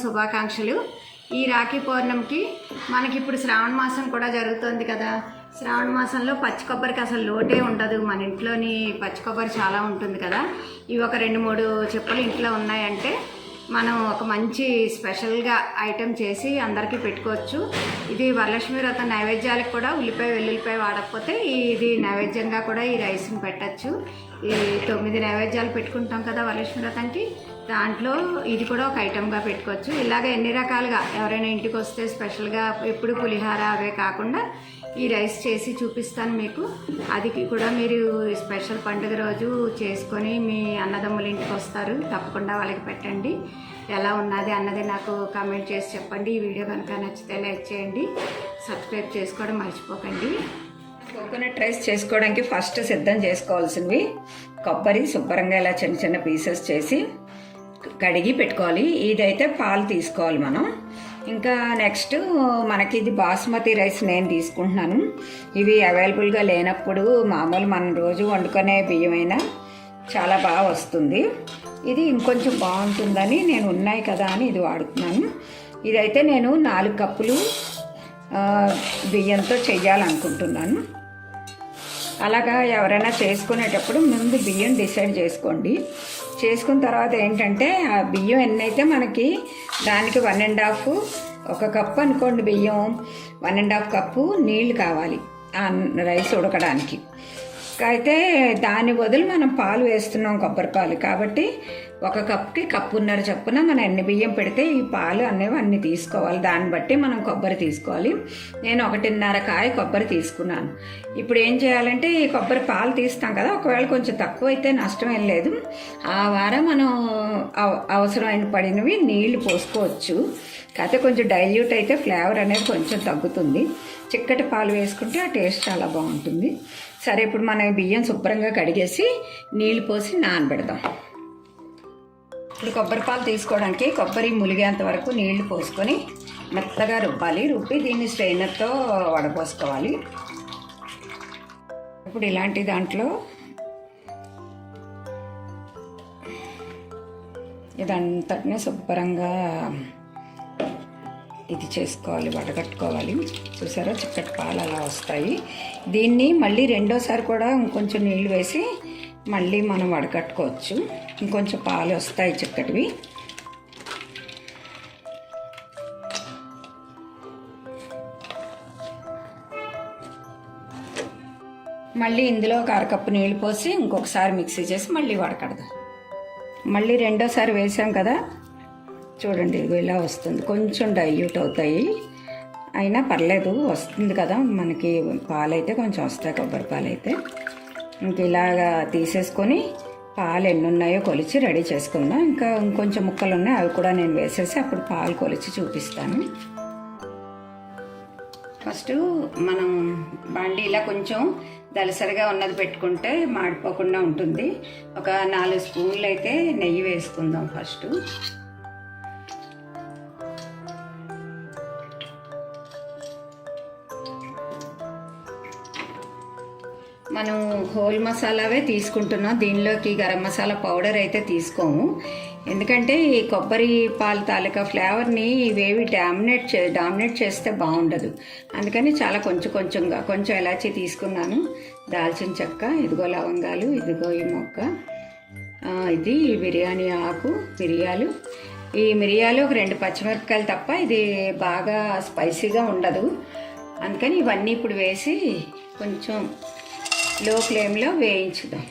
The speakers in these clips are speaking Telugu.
శుభాకాంక్షలు. ఈ రాఖీ పౌర్ణమికి మనకి ఇప్పుడు శ్రావణ మాసం కూడా జరుగుతుంది కదా. శ్రావణ మాసంలో పచ్చి కొబ్బరికి అసలు లోటే ఉండదు. మన ఇంట్లోని పచ్చి కొబ్బరి చాలా ఉంటుంది కదా. ఇవి ఒక 2-3 చిప్పలు ఇంట్లో ఉన్నాయంటే మనం ఒక మంచి స్పెషల్గా ఐటెం చేసి అందరికీ పెట్టుకోవచ్చు. ఇది వరలక్ష్మి వ్రతం నైవేద్యాలకు కూడా ఉల్లిపాయ వెల్లుల్లిపాయ వాడకపోతే ఇది నైవేద్యంగా కూడా ఈ రైస్ని పెట్టచ్చు. ఈ 9 నైవేద్యాలు పెట్టుకుంటాం కదా వరలక్ష్మి వ్రతానికి, దాంట్లో ఇది కూడా ఒక ఐటెంగా పెట్టుకోవచ్చు. ఇలాగ ఎన్ని రకాలుగా ఎవరైనా ఇంటికి వస్తే స్పెషల్గా ఎప్పుడు పులిహార అవే కాకుండా ఈ రైస్ చేసి చూపిస్తాను మీకు. అది కూడా మీరు స్పెషల్ పండుగ రోజు చేసుకొని మీ అన్నదమ్ముల ఇంటికి వస్తారు, తప్పకుండా వాళ్ళకి పెట్టండి. ఎలా ఉన్నది అన్నది నాకు కామెంట్ చేసి చెప్పండి. ఈ వీడియో కనుక నచ్చితే లైక్ చేయండి, సబ్స్క్రైబ్ చేసుకోవడం మర్చిపోకండి. కోకోనట్ రైస్ చేసుకోవడానికి ఫస్ట్ సిద్ధం చేసుకోవాల్సినవి కొబ్బరి శుభ్రంగా ఇలా చిన్న చిన్న పీసెస్ చేసి కడిగి పెట్టుకోవాలి. ఇదైతే పాలు తీసుకోవాలి మనం. ఇంకా నెక్స్ట్ మనకి ఇది బాస్మతి రైస్ నేను తీసుకుంటున్నాను. ఇవి అవైలబుల్గా లేనప్పుడు మామూలు మనం రోజు వండుకునే బియ్యమైనా చాలా బాగా వస్తుంది. ఇది ఇంకొంచెం బాగుంటుందని నేను ఉన్నాయి కదా అని ఇది వాడుతున్నాను. ఇదైతే నేను 4 కప్పులు బియ్యంతో చెయ్యాలనుకుంటున్నాను. అలాగా ఎవరైనా చేసుకునేటప్పుడు ముందు బియ్యం డిసైడ్ చేసుకోండి. చేసుకున్న తర్వాత ఏంటంటే ఆ బియ్యం ఎన్నైతే మనకి దానికి 1.5 ఒక కప్పు అనుకోండి బియ్యం, 1.5 కప్పు నీళ్లు కావాలి ఆ రైస్ ఉడకడానికి. అయితే దాని బదులు మనం పాలు వేస్తున్నాం, కొబ్బరి పాలు కాబట్టి 1 కప్పుకి 1.5 కప్పు చొప్పున మనం ఎన్ని బియ్యం పెడితే ఈ పాలు అనేవి అన్నీ తీసుకోవాలి. దాన్ని బట్టి మనం కొబ్బరి తీసుకోవాలి. నేను 1.5 కాయ కొబ్బరి తీసుకున్నాను. ఇప్పుడు ఏం చేయాలంటే ఈ కొబ్బరి పాలు తీస్తాం కదా, ఒకవేళ కొంచెం తక్కువ అయితే నష్టం ఏం లేదు. ఆ వారం మనం అవసరమైన పడినవి నీళ్లు పోసుకోవచ్చు. కాకపోతే కొంచెం డైల్యూట్ అయితే ఫ్లేవర్ అనేది కొంచెం తగ్గుతుంది. చిక్కటి పాలు వేసుకుంటే ఆ టేస్ట్ చాలా బాగుంటుంది. సరే, ఇప్పుడు మనం బియ్యం శుభ్రంగా కడిగేసి నీళ్ళు పోసి నానబెడదాం. ఇప్పుడు కొబ్బరి పాలు తీసుకోవడానికి కొబ్బరి ములిగేంత వరకు నీళ్లు పోసుకొని మెత్తగా రుబ్బాలి. రుబ్బి దీన్ని స్ట్రైనర్తో వడపోసుకోవాలి. ఇప్పుడు ఇలాంటి దాంట్లో ఇదంతటినీ శుభ్రంగా ఇది చేసుకోవాలి, వడగట్టుకోవాలి. చూసారా చిక్కటి పాలు అలా వస్తాయి. దీన్ని మళ్ళీ రెండోసారి కూడా ఇంకొంచెం నీళ్ళు వేసి మళ్ళీ మనం వడగట్టుకోవచ్చు. ఇంకొంచెం పాలు వస్తాయి చిక్కటివి. మళ్ళీ ఇందులో 1/2 కప్పు నీళ్ళు పోసి ఇంకొకసారి మిక్సీ చేసి మళ్ళీ వడకడదాం. మళ్ళీ రెండోసారి వేసాం కదా, చూడండి ఇది ఇలా వస్తుంది. కొంచెం డైల్యూట్ అవుతాయి అయినా పర్లేదు, వస్తుంది కదా మనకి. పాలైతే కొంచెం వస్తాయి, కొబ్బరి పాలు అయితే. ఇంక ఇలాగా తీసేసుకొని పాలు ఎన్ని ఉన్నాయో కొలిచి రెడీ చేసుకుందాం. ఇంకా ఇంకొంచెం ముక్కలు ఉన్నాయి, అవి కూడా నేను వేసేసి అప్పుడు పాలు కొలిచి చూపిస్తాను. ఫస్ట్ మనం బండి ఇలా కొంచెం దలసరిగా ఉన్నది పెట్టుకుంటే మాడిపోకుండా ఉంటుంది. ఒక 4 స్పూన్లు అయితే నెయ్యి వేసుకుందాం ఫస్ట్. మనం హోల్ మసాలావే తీసుకుంటున్నాం. దీనిలోకి గరం మసాలా పౌడర్ అయితే తీసుకోము. ఎందుకంటే ఈ కొబ్బరి పాలు తాలూకా ఫ్లేవర్ని ఇవేవి డామినేట్ చేస్తే బాగుండదు. అందుకని చాలా కొంచెంగా కొంచెం ఇలాచీ తీసుకున్నాను, దాల్చిన చెక్క, ఇదిగో లవంగాలు, ఇదిగో ఈ మొక్క, ఇది బిర్యానీ ఆకు, మిరియాలు. ఈ మిరియాలు ఒక 2 పచ్చిమిరపకాయలు తప్ప ఇది బాగా స్పైసీగా ఉండదు. అందుకని ఇవన్నీ ఇప్పుడు వేసి కొంచెం లో ఫ్లేమ్లో వేయించుదాం.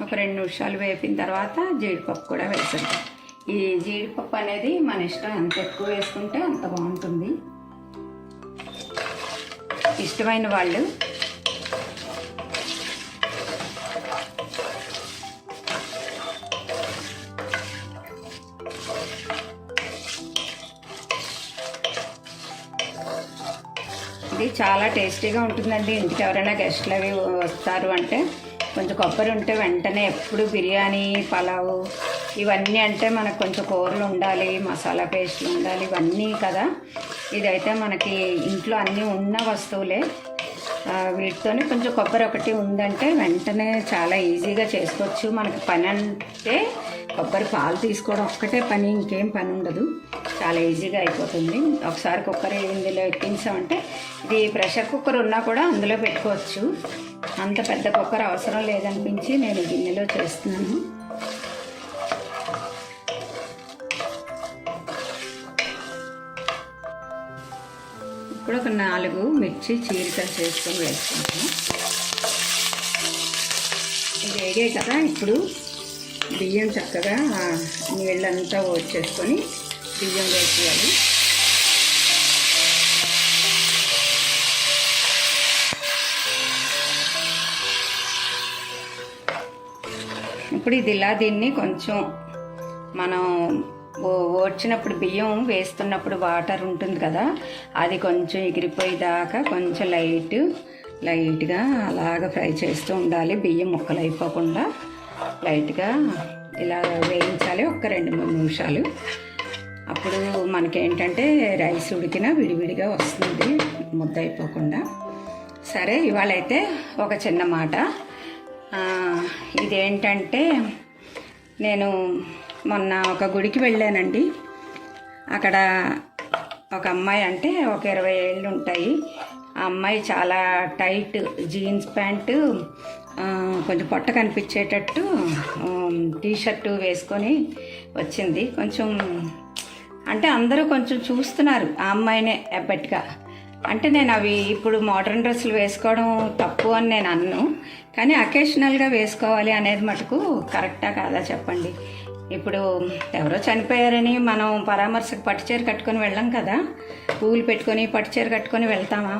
ఒక 2 నిమిషాలు వేపిన తర్వాత జీడిపప్పు కూడా వేసేద్దాం. ఈ జీడిపప్పు అనేది మన ఇష్టం, ఎంత ఎక్కువ వేసుకుంటే అంత బాగుంటుంది. ఇష్టమైన వాళ్ళు ఇది చాలా టేస్టీగా ఉంటుందండి. ఇంటికి ఎవరైనా గెస్ట్లు అవి వస్తారు అంటే కొంచెం కొబ్బరి ఉంటే వెంటనే ఎప్పుడు బిర్యానీ, పలావు ఇవన్నీ అంటే మనకు కొంచెం కూరలు ఉండాలి, మసాలా పేస్ట్లు ఉండాలి, ఇవన్నీ కదా. ఇదైతే మనకి ఇంట్లో అన్నీ ఉన్న వస్తువులే. వీటితోనే కొంచెం కొబ్బరి ఒకటి ఉందంటే వెంటనే చాలా ఈజీగా చేసుకోవచ్చు. మనకి పని అంటే కొబ్బరి పాలు తీసుకోవడం ఒక్కటే పని, ఇంకేం పని ఉండదు, చాలా ఈజీగా అయిపోతుంది. ఒకసారి కుక్కర్ ఇందులో ఎక్కించామంటే, ఇది ప్రెషర్ కుక్కర్ ఉన్నా కూడా అందులో పెట్టుకోవచ్చు. అంత పెద్ద కుక్కర్ అవసరం లేదనిపించి నేను గిన్నెలో చేస్తున్నాను. ఇప్పుడు ఒక 4 మిర్చి చీలికలు చేసుకొని వేసుకుంటాను. ఇది వేగే కదా, ఇప్పుడు బియ్యం చక్కగా నీళ్ళంతా వచ్చేసుకొని బియ్యం వేసేయాలి. ఇప్పుడు దీన్ని కొంచెం మనం ఓడ్చినప్పుడు బియ్యం వేస్తున్నప్పుడు వాటర్ ఉంటుంది కదా, అది కొంచెం ఎగిరిపోయేదాకా కొంచెం లైట్గా అలాగ ఫ్రై చేస్తూ ఉండాలి. బియ్యం ముక్కలు అయిపోకుండా లైట్గా ఇలా వేయించాలి ఒక 2-3 నిమిషాలు. అప్పుడు మనకేంటంటే రైస్ ఉడికినా విడివిడిగా వస్తుంది, ముద్ద అయిపోకుండా. సరే, ఇవాళైతే ఒక చిన్న మాట. ఇదేంటంటే, నేను మొన్న ఒక గుడికి వెళ్ళానండి. అక్కడ ఒక అమ్మాయి, అంటే ఒక 20 ఏళ్ళు ఉంటాయి, ఆ అమ్మాయి చాలా టైట్ జీన్స్ ప్యాంటు, కొంచెం పొట్ట కనిపించేటట్టు టీషర్టు వేసుకొని వచ్చింది. కొంచెం అంటే అందరూ కొంచెం చూస్తున్నారు ఆ అమ్మాయినే ఎబ్బట్గా. అంటే నేను అవి ఇప్పుడు మోడర్న్ డ్రెస్సులు వేసుకోవడం తప్పు అని నేను అన్ను, కానీ అకేషనల్గా వేసుకోవాలి అనేది మటుకు కరెక్టా కాదా చెప్పండి. ఇప్పుడు ఎవరో చనిపోయారని మనం పరామర్శకు పట్టుచీర కట్టుకొని వెళ్ళాం కదా, పువ్వులు పెట్టుకొని పట్టుచీర కట్టుకొని వెళ్తామా?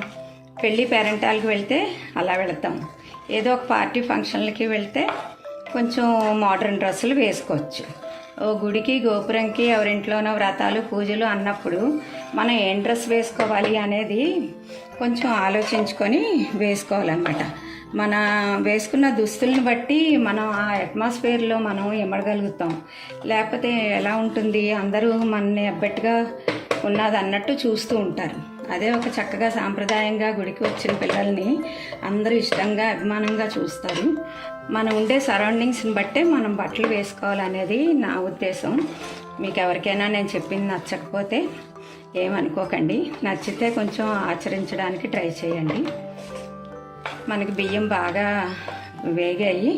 పెళ్ళి పేరెంటాలకు వెళ్తే అలా వెళతాం. ఏదో ఒక పార్టీ ఫంక్షన్లకి వెళ్తే కొంచెం మోడర్న్ డ్రెస్సులు వేసుకోవచ్చు. ఓ గుడికి గోపురంకి ఎవరింట్లోనో వ్రతాలు పూజలు అన్నప్పుడు మనం ఏం డ్రెస్ వేసుకోవాలి అనేది కొంచెం ఆలోచించుకొని వేసుకోవాలన్నమాట. మన వేసుకున్న దుస్తుల్ని బట్టి మనం ఆ అట్మాస్ఫియర్లో మనం ఇమడగలుగుతాం. లేకపోతే ఎలా ఉంటుంది, అందరూ మనని అబ్బట్టుగా ఉన్నది అన్నట్టు చూస్తూ ఉంటారు. అదే ఒక చక్కగా సాంప్రదాయంగా గుడికి వచ్చిన పిల్లల్ని అందరూ ఇష్టంగా అభిమానంగా చూస్తారు. మనం ఉండే సరౌండింగ్స్ని బట్టే మనం బట్టలు వేసుకోవాలనేది నా ఉద్దేశం. మీకు ఎవరికైనా నేను చెప్పింది నచ్చకపోతే ఏమనుకోకండి, నచ్చితే కొంచెం ఆచరించడానికి ట్రై చేయండి. మనకి బియ్యం బాగా వేగాయి.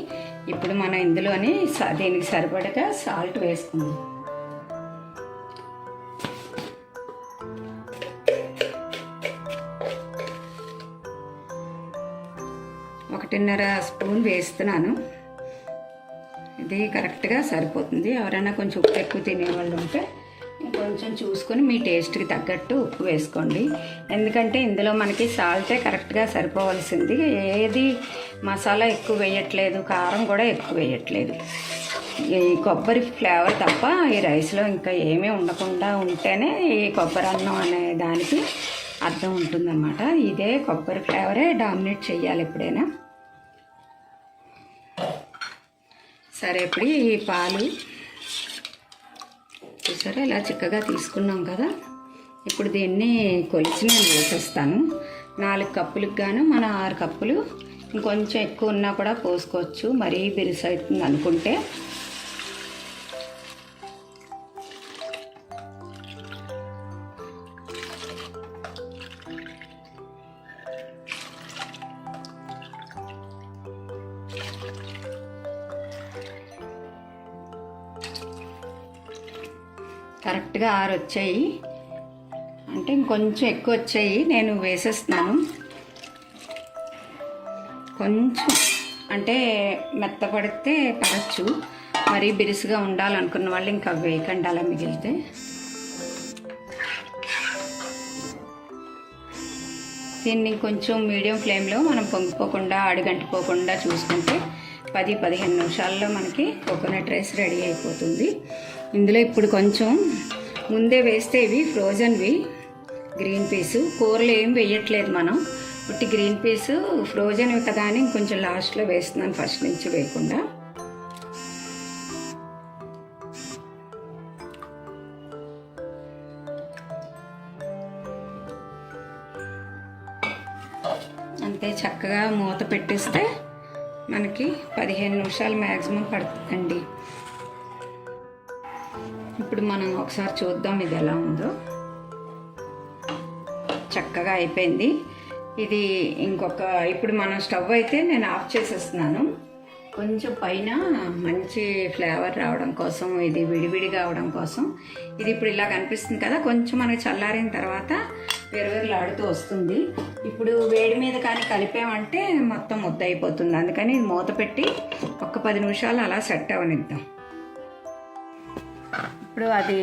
ఇప్పుడు మనం ఇందులోని దీనికి సరిపడగా సాల్ట్ వేసుకుందాం. ఒకటిన్నర స్పూన్ వేస్తున్నాను. ఇది కరెక్ట్గా సరిపోతుంది. ఎవరైనా కొంచెం ఉప్పు ఎక్కువ తినేవాళ్ళు ఉంటే కొంచెం చూసుకొని మీ టేస్ట్కి తగ్గట్టు ఉప్పు వేసుకోండి. ఎందుకంటే ఇందులో మనకి సాల్టే కరెక్ట్గా సరిపోవాల్సింది. ఏది మసాలా ఎక్కువ వేయట్లేదు, కారం కూడా ఎక్కువ వేయట్లేదు. ఈ కొబ్బరి ఫ్లేవర్ తప్ప ఈ రైస్లో ఇంకా ఏమీ ఉండకుండా ఉంటేనే ఈ కొబ్బరి అన్నం అనే దానికి అర్థం ఉంటుందన్నమాట. ఇదే కొబ్బరి ఫ్లేవరే డామినేట్ చేయాలి ఎప్పుడైనా. సరే, ఇప్పుడు ఈ పాలు చూసారా ఇలా చిక్కగా తీసుకున్నాం కదా. ఇప్పుడు దీన్ని కొలిచి నేను వేసేస్తాను. 4 కప్పులకు గాను మనం 6 కప్పులు, ఇంకొంచెం ఎక్కువ ఉన్నా కూడా పోసుకోవచ్చు. మరీ బిరుసు అవుతుంది అనుకుంటే. కరెక్ట్గా 6 వచ్చాయి, అంటే ఇంకొంచెం ఎక్కువ వచ్చాయి. నేను వేసేస్తున్నాను. కొంచెం అంటే మెత్తపడితే పడచ్చు, మరీ బిరుసుగా ఉండాలనుకున్న వాళ్ళు ఇంకా వేయకండి అలా మిగిలితే. దీన్ని కొంచెం మీడియం ఫ్లేమ్లో మనం పొంగిపోకుండా అడుగంటిపోకుండా చూసుకుంటే 10-15 నిమిషాల్లో మనకి కోకోనట్ రైస్ రెడీ అయిపోతుంది. ఇందులో ఇప్పుడు కొంచెం ముందే వేస్తే ఇవి ఫ్రోజన్వి గ్రీన్ పీసు, కూరలు ఏం వేయట్లేదు మనం, ఉట్టి గ్రీన్ పీసు ఫ్రోజన్వి కదా అని ఇంకొంచెం లాస్ట్లో వేస్తున్నాను, ఫస్ట్ నుంచి వేయకుండా. అంతే అంతే, చక్కగా మూత పెట్టేస్తే మనకి 15 నిమిషాలు మ్యాక్సిమం పడుతుందండి. ఇప్పుడు మనం ఒకసారి చూద్దాం ఇది ఎలా ఉందో. చక్కగా అయిపోయింది ఇది. ఇప్పుడు మన స్టవ్ అయితే నేను ఆఫ్ చేసేస్తున్నాను. కొంచెం పైన మంచి ఫ్లేవర్ రావడం కోసం, ఇది విడివిడిగా అవడం కోసం ఇది ఇప్పుడు ఇలా కనిపిస్తుంది కదా. కొంచెం మనకి చల్లారిన తర్వాత వెరవెరలాడుతూ వస్తుంది. ఇప్పుడు వేడి మీద కానీ కలిపామంటే మొత్తం ముద్ద అయిపోతుంది. అందుకని ఇది మూత పెట్టి ఒక 10 నిమిషాలు అలా సెట్ అవనిద్దాం. ఇప్పుడు అది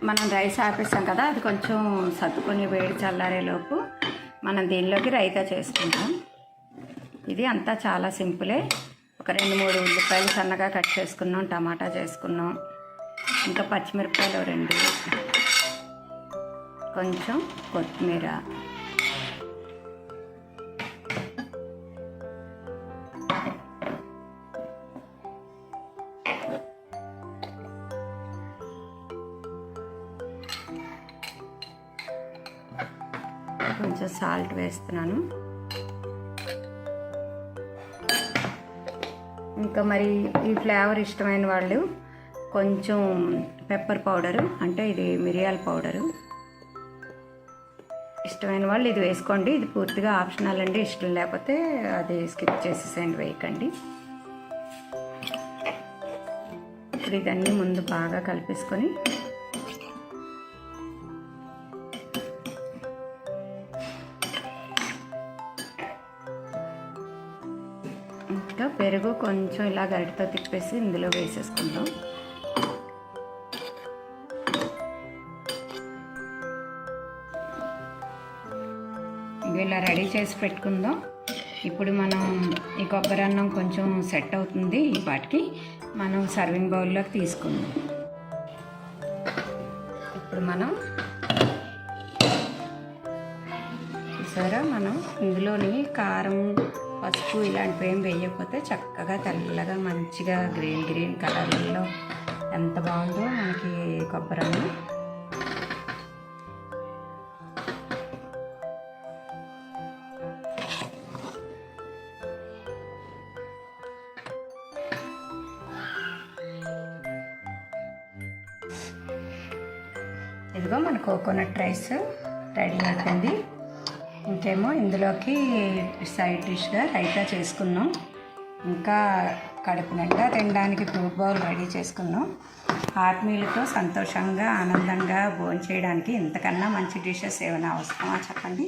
మనం రైస్ ఆపేసాం కదా, అది కొంచెం సర్దుకొని వేడి చల్లారేలోపు మనం దీనిలోకి రైతా చేసుకుంటాం. ఇది అంతా చాలా సింపులే. ఒక 2-3 ఉల్లిపాయలు సన్నగా కట్ చేసుకున్నాం, టమాటా చేసుకున్నాం, ఇంకా పచ్చిమిరపకాయలు 2, కొంచెం కొత్తిమీర, కొంచెం సాల్ట్ వేస్తున్నాను. ఇంకా మరి ఈ ఫ్లేవర్ ఇష్టమైన వాళ్ళు కొంచెం పెప్పర్ పౌడరు, అంటే ఇది మిరియాల పౌడరు, ఇష్టమైన వాళ్ళు ఇది వేసుకోండి. ఇది పూర్తిగా ఆప్షనల్ అండి. ఇష్టం లేకపోతే అది స్కిప్ చేసేసేయండి, వేయకండి. ఇప్పుడు ఇదన్నీ ముందు బాగా కలిపేసుకొని ఇంకా పెరుగు కొంచెం ఇలా గరిటతో తిప్పేసి ఇందులో వేసేసుకుందాం. ఇలా రెడీ చేసి పెట్టుకుందాం. ఇప్పుడు మనం ఈ కొబ్బరి అన్నం కొంచెం సెట్ అవుతుంది. ఈ పాటికి మనం సర్వింగ్ బౌల్లోకి తీసుకుందాం. ఇప్పుడు మనం చూసారా, మనం ఇందులోని కారం, పసుపు ఇలాంటివి ఏం వేయకపోతే చక్కగా తెల్లగా మంచిగా గ్రీన్ కలర్లో ఎంత బాగుందో మనకి కొబ్బరి అన్నం. ఇదిగో మన కోకోనట్ రైస్ రెడీ అయిపోయింది. ఇంకేమో ఇందులోకి సైడ్ డిష్గా రైతా చేసుకున్నాం. ఇంకా కడుపు నిండా తినడానికి ఫ్రూట్ బౌల్ రెడీ చేసుకున్నాం. ఆత్మీయులతో సంతోషంగా ఆనందంగా భోంచేయడానికి ఇంతకన్నా మంచి డిషెస్ ఏమైనా అవసరమా చెప్పండి.